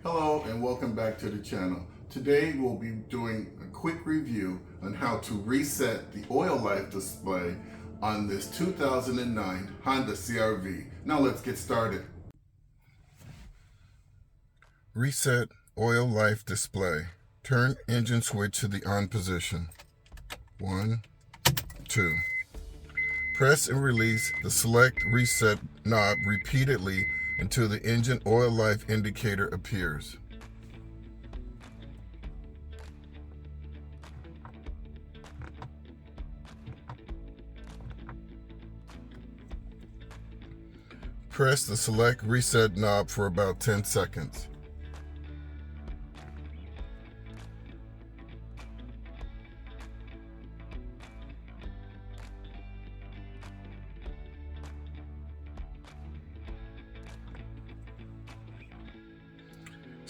Hello and welcome back to the channel. Today we'll be doing a quick review on how to reset the oil life display on this 2009 Honda CRV. Now let's get started. Reset oil life display. Turn engine switch to the on position. 1, 2. Press and release the select reset knob repeatedly until the engine oil life indicator appears. Press the select reset knob for about 10 seconds.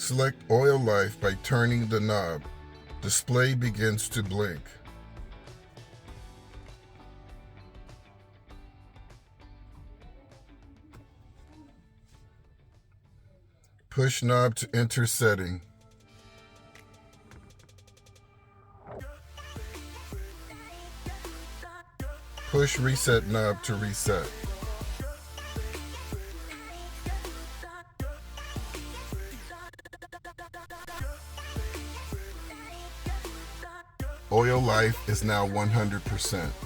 Select oil life by turning the knob. Display begins to blink. Push knob to enter setting. Push reset knob to reset. Oil life is now 100%.